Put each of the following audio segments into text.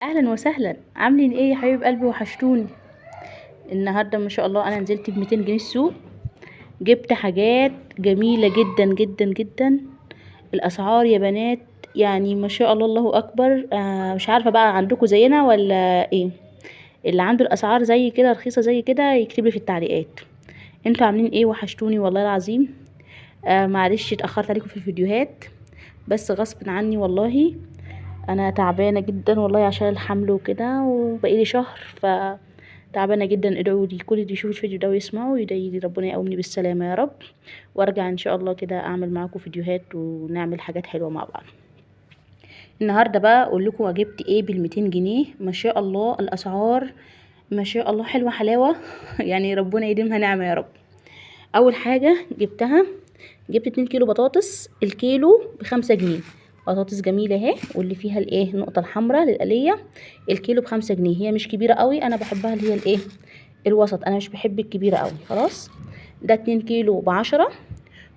اهلا وسهلا، عاملين ايه يا حبيب قلبي؟ وحشتوني. النهارده ما شاء الله انا نزلت ب 200 جنيه السوق. جبت حاجات جميله جدا جدا جدا. الاسعار يا بنات يعني ما شاء الله، الله اكبر. مش عارفه بقى عندكم زينا ولا ايه؟ اللي عنده الاسعار زي كده رخيصه زي كده يكتب لي في التعليقات. انتوا عاملين ايه؟ وحشتوني والله العظيم. معلش اتاخرت عليكم في الفيديوهات، بس غصب عني والله. انا تعبانه جدا والله عشان الحمل وكده، وبقالي شهر تعبانه جدا. ادعوا لي كل اللي يشوف الفيديو ده ويسمعه ويدعي لي ربنا يقومني بالسلامه يا رب، وارجع ان شاء الله كده اعمل معاكم فيديوهات ونعمل حاجات حلوه مع بعض. النهارده بقى اقول لكم جبت ايه بال200 جنيه. ما شاء الله الاسعار ما شاء الله حلوه حلاوه يعني ربنا يديمها نعمه يا رب. اول حاجه جبت 2 كيلو بطاطس، الكيلو ب5 جنيه. بطاطس جميله اهي، واللي فيها الايه النقطه الحمراء للقليه. الكيلو ب5 جنيه، هي مش كبيره قوي، انا بحبها اللي هي الايه الوسط، انا مش بحب الكبيره قوي. خلاص، ده 2 كيلو ب10.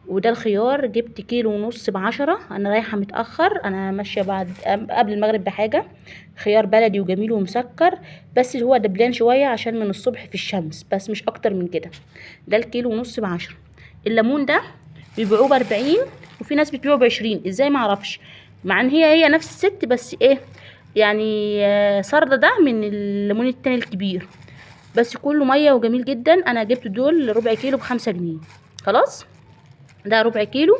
وده الخيار جبت كيلو ونص ب10. انا رايحه متاخر، انا ماشيه بعد قبل المغرب بحاجه. خيار بلدي وجميل ومسكر، بس هو دبلان شويه عشان من الصبح في الشمس، بس مش اكتر من كده. ده الكيلو ونص ب10. الليمون ده بيبيعوه ب40، وفي ناس بتبيعه ب20، ازاي معرفش، مع ان هي نفس الست، بس ايه يعني سردة ده من الليمون التاني الكبير، بس كله مية وجميل جدا. انا جبت دول ربع كيلو ب5 جنيه. خلاص، ده ربع كيلو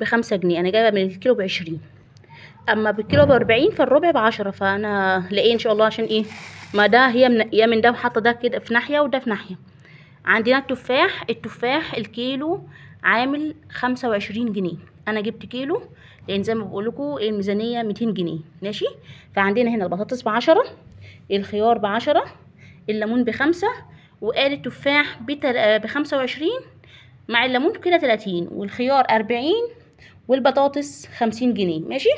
ب5 جنيه، انا جايبه من الكيلو ب20. اما بالكيلو ب40 فالربع ب10، فانا لاقيه ان شاء الله. عشان ايه؟ ما ده هي منقيه من ده وحاطه ده كده في ناحيه وده في ناحيه. عندنا التفاح الكيلو عامل 25 جنيه. انا جبت كيلو لان زي ما بقولكوا الميزانيه 200 جنيه، ماشي. فعندنا هنا البطاطس ب10، الخيار ب10، الليمون ب5، وقال التفاح ب25، مع الليمون كده 30، والخيار 40، والبطاطس 50 جنيه، ماشي.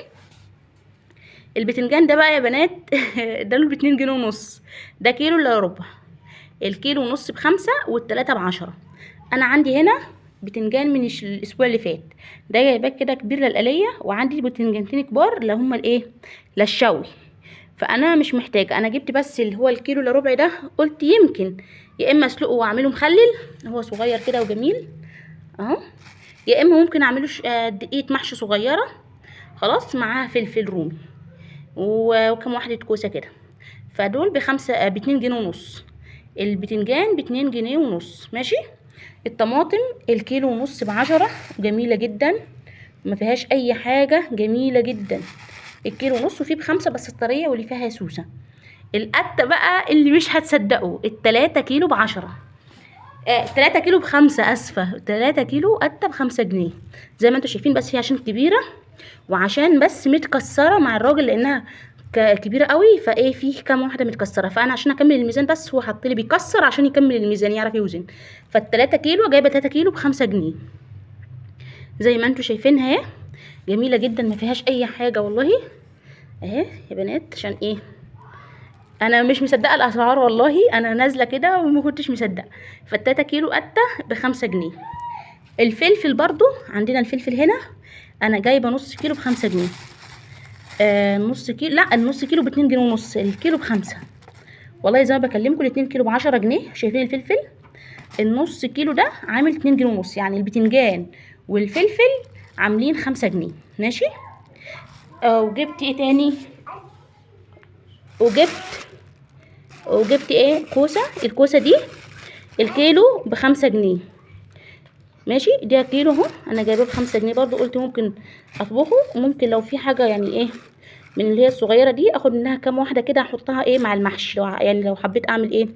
البتنجان ده بقى يا بنات ده له ب2 جنيه ونص. ده كيلو الا ربع. الكيلو ونص ب5 والتلاتة ب10. انا عندي هنا بتنجان من الاسبوع اللي فات، ده جايباه كده كبير للقليه، وعندي بتنجانتين كبار اللي هما الايه للشوي. فانا مش محتاجه، انا جبت بس اللي هو الكيلو الا ربع ده، قلت يمكن يا اما اسلقه واعمله مخلل، هو صغير كده وجميل اهو، يا اما ممكن اعمله دقيقه محشي صغيره. خلاص، معاها فلفل رومي وكم واحده كوسه كده. فدول ب2 جنيه ونص. البتنجان ب2 جنيه ونص، ماشي. الطماطم الكيلو ونص ب10، جميلة جدا، ما فيهاش اي حاجة، جميلة جدا. الكيلو ونص، وفيه ب5 بس الطرية واللي فيها سوسة. القتة بقى اللي مش هتصدقوا، ال3 كيلو ب10. 3 كيلو ب5، اسفة، 3 كيلو قتة ب5 جنيه. زي ما انتوا شايفين، بس هي عشان كبيرة وعشان بس متكسرة مع الراجل، لانها كبيرة قوي، فايه فيه كام واحدة متكسرة، فانا عشان اكمل الميزان بس هو حط لي بيكسر عشان يكمل الميزان يعرف يوزن. فال3 كيلو جايبة 3 كيلو ب5 جنيه، زي ما انتوا شايفينها اهي، جميلة جدا، ما فيهاش اي حاجة والله اهي يا بنات. عشان ايه؟ انا مش مصدقة الاسعار والله، انا نازلة كده وما كنتش مصدقة. فال3 كيلو قتة ب5 جنيه. الفلفل برضو عندنا الفلفل هنا، انا جايبة نص كيلو ب5 جنيه. نص كيلو، لا النص كيلو ب2 جنيه ونص، الكيلو ب5. والله زي ما بكلمكم، ال2 كيلو ب10 جنيه. شايفين الفلفل؟ النص كيلو ده عامل 2 جنيه ونص، يعني البتنجان والفلفل عاملين 5 جنيه، ماشي. وجبت ايه تاني؟ وجبت ايه كوسة. الكوسة دي الكيلو ب5 جنيه، ماشي. ده كيلو اهو، انا جايباه ب5 جنيه برضو. قلت ممكن اطبخه، وممكن لو في حاجة يعني ايه من اللي هي الصغيرة دي اخد منها كام واحدة كده احطها ايه مع المحشي، يعني لو حبيت اعمل ايه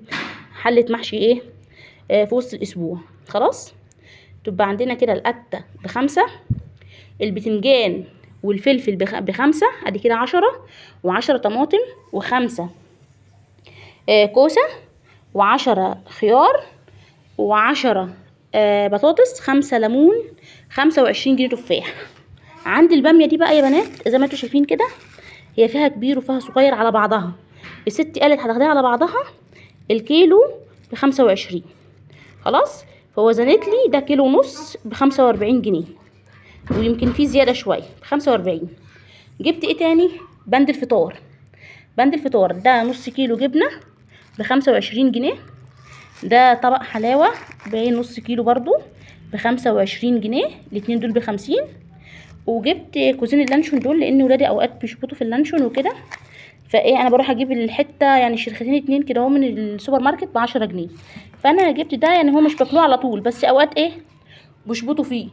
حلة محشي ايه في وسط الاسبوع. خلاص، تبقى عندنا كده القتة ب5، البتنجان والفلفل ب5، ادي كده 10، و10 طماطم، و5 كوسة، و10 خيار، و10 بطاطس، 5 ليمون، 25 جنيه تفاح. عندي البامية دي بقى يا بنات زي ما انتوا شايفين كده، هي فيها كبير وفيها صغير على بعضها. الست قالت هتاخديها على بعضها الكيلو ب25. خلاص، فوزنت لي ده كيلو ونص ب45 جنيه، ويمكن في زيادة شوية ب45. جبت ايه تاني؟ بند الفطار. بند الفطار ده نص كيلو جبنه ب25 جنيه. ده طبق حلاوه باين نص كيلو برضو ب25 جنيه. الاتنين دول ب50. وجبت كوزين اللانشون دول لان ولادي اوقات بيشبطوا في اللانشون وكده، فايه انا بروح اجيب الحته يعني الشرختين اتنين كده اهو من السوبر ماركت ب10 جنيه. فانا جبت ده يعني هو مش باكلوه على طول، بس اوقات ايه بيشبطوا فيه.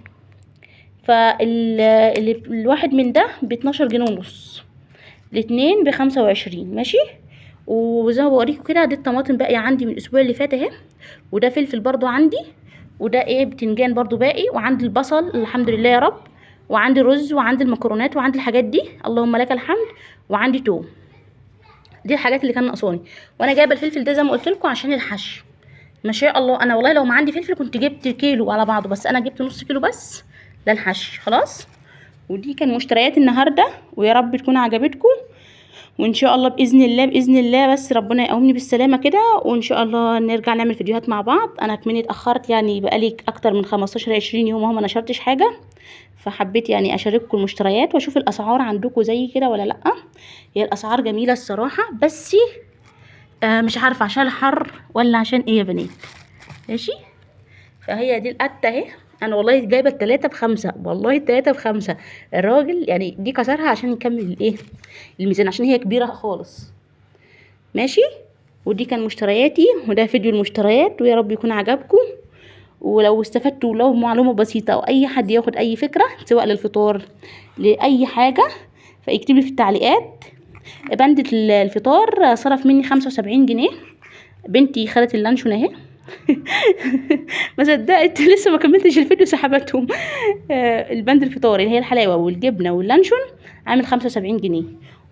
الواحد من ده ب12 جنيه ونص، الاتنين ب25 ماشي. وزي ما بوريكم كده دي الطماطم باقيه عندي من الاسبوع اللي فات اهي، وده فلفل برضو عندي، وده ايه بتنجان برضو باقي، وعندي البصل الحمد لله يا رب، وعندي الرز وعندي المكرونات وعندي الحاجات دي اللهم لك الحمد، وعندي توم. دي الحاجات اللي كان ناقصاني. وانا جايبه الفلفل ده زي ما قلت لكم عشان الحشو. ما شاء الله انا والله لو ما عندي فلفل كنت جبت كيلو على بعضه، بس انا جبت نص كيلو بس للحشو خلاص. ودي كان مشتريات النهارده، ويا رب تكون عجبتكم. وان شاء الله باذن الله باذن الله بس ربنا يقومني بالسلامه كده، وان شاء الله نرجع نعمل فيديوهات مع بعض. انا كمني اتاخرت يعني بقالي اكتر من 15 20 يوم اهو ما نشرتش حاجه، فحبيت يعني اشارككم المشتريات واشوف الاسعار عندكم زي كده ولا لا. هي الاسعار جميله الصراحه، بس مش عارفه عشان الحر ولا عشان ايه يا بنات. ماشي. فهي دي القته اهي، انا والله جايبه ال3 ب5، والله ال3 ب5. الراجل يعني دي كسرها عشان يكمل الايه الميزان، عشان هي كبيره خالص. ماشي. ودي كان مشترياتي، وده فيديو المشتريات، ويا رب يكون عجبكم. ولو استفدتوا لو معلومه بسيطه او اي حد ياخد اي فكره سواء للفطار لاي حاجه، فاكتب لي في التعليقات. بند الفطار صرف مني 75 جنيه. بنتي خدت اللانشون اهي ما صدقت لسه ما كملتش الفيديو سحبتهم. البند الفطار اللي هي الحلاوه والجبنه واللانشون عامل 75 جنيه،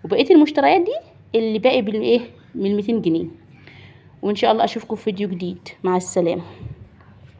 وبقيه المشتريات دي اللي باقي بالايه من 200 جنيه. وان شاء الله اشوفكم في فيديو جديد. مع السلامه.